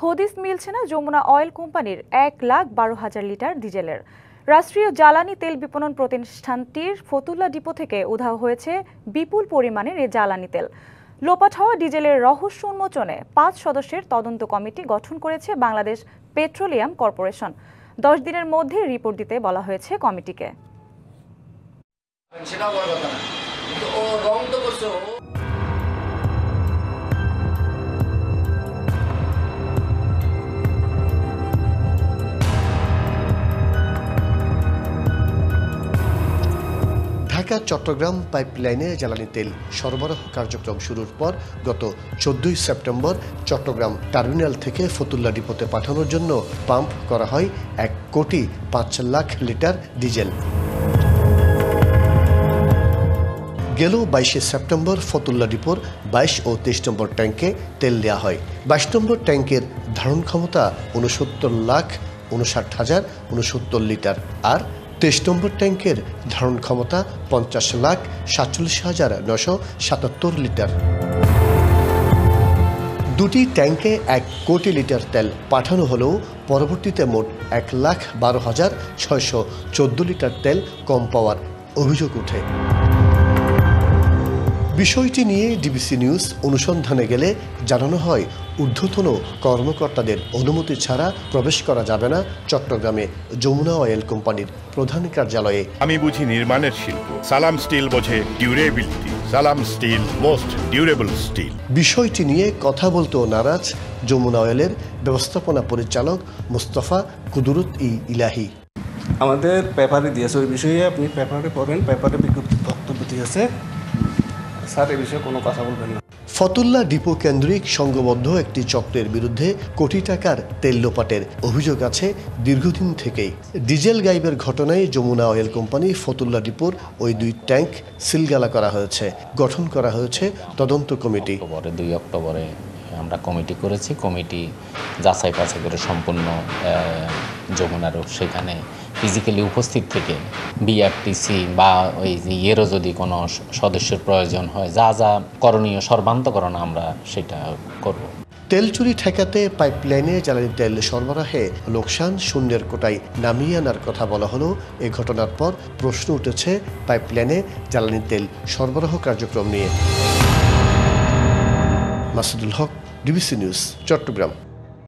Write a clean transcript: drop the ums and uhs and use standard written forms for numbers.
হদিস মিলছে না যমুনা অয়েল কোম্পানির 1,12,000 লিটার ডিজেলের। রাষ্ট্রীয় জ্বালানি তেল বিপণন প্রতিষ্ঠানটির ফতুল্লা ডিপো থেকে উধাও হয়েছে বিপুল পরিমাণের এই জ্বালানি তেল। লোপাট হওয়া ডিজেলের রহস্য উন্মোচনে 5 সদস্যের তদন্ত কমিটি গঠন করেছে বাংলাদেশ পেট্রোলিয়াম কর্পোরেশন। 10 দিনের মধ্যে রিপোর্ট দিতে বলা হয়েছে কমিটিকে। ঢাকা চট্টগ্রাম পাইপলাইনে জ্বালানি তেল সরবরাহ কার্যক্রম শুরুর পর গত 14 সেপ্টেম্বর চট্টগ্রাম টার্মিনাল থেকে ফতুল্লা ডিপোতে পাঠানোর জন্য পাম্প করা হয় 1,05,00,000 লিটার ডিজেল। গেল 22 সেপ্টেম্বর ফতুল্লা ডিপোর 22 ও 23 নম্বর ট্যাঙ্কে তেল দেওয়া হয়। 22 নম্বর ট্যাঙ্কের ধারণ ক্ষমতা 69,59,069 লিটার, আর 23 নম্বর ট্যাঙ্কের ধারণ ক্ষমতা 50,47,977 লিটার। দুটি ট্যাঙ্কে 1 কোটি লিটার তেল পাঠানো হলেও পরবর্তীতে মোট 1,12,614 লিটার তেল কম পাওয়ার অভিযোগ ওঠে। বিষয়টি নিয়ে ডিবিসি নিউজ অনুসন্ধানে গেলে জানানো হয়, ঊর্ধ্বতন কর্মকর্তাদের অনুমতি ছাড়া প্রবেশ করা যাবে না চট্টগ্রামে যমুনা অয়েল কোম্পানির প্রধান কার্যালয়ে। আমি বুঝি নির্মাণের শিল্প, সালাম স্টিল বোঝে ডিউরেবিলিটি। সালাম স্টিল, মোস্ট ডিউরেবল স্টিল। বিষয়টি নিয়ে কথা বলতেও নারাজ যমুনা অয়েলের ব্যবস্থাপনা পরিচালক মুস্তফা কুদরত-ই-ইলাহি। আমাদের পেপারে দিয়েছে, ওই বিষয়ে আপনি পেপারে পড়েন, পেপারে বিজ্ঞপ্তি বক্তব্য দিয়েছে স্যার, এই বিষয়ে কোনো কথা বলবেন না। ফতুল্লা ডিপো কেন্দ্রিক সংঘবদ্ধ একটি চক্রের বিরুদ্ধে কোটি টাকার তেল লোপাটের অভিযোগ আছে দীর্ঘদিন থেকেই। ডিজেল গাইবের ঘটনায় যমুনা অয়েল কোম্পানি ফতুল্লা ডিপোর ওই 2 ট্যাঙ্ক সিলগালা করা হয়েছে। গঠন করা হয়েছে তদন্ত কমিটি। 2 অক্টোবরে আমরা কমিটি করেছি। কমিটি যাচাই বাছাই করে সম্পূর্ণ যমুনারও সেখানে ফিজিক্যালি উপস্থিত থেকে বিআরটিসি বা ওই ইয়েরও যদি কোনো সদস্যের প্রয়োজন হয়, যা যা করণীয় সর্বান্তকরণ আমরা সেটা করব। তেল চুরি ঠেকাতে পাইপলাইনে জ্বালানি তেল সরবরাহে লোকসান শূন্যের কোটায় নামিয়ে আনার কথা বলা হলো। এ ঘটনার পর প্রশ্ন উঠেছে পাইপলাইনে জ্বালানি তেল সরবরাহ কার্যক্রম নিয়ে। মাসুদুল হক, ডিবিসি নিউজ, চট্টগ্রাম।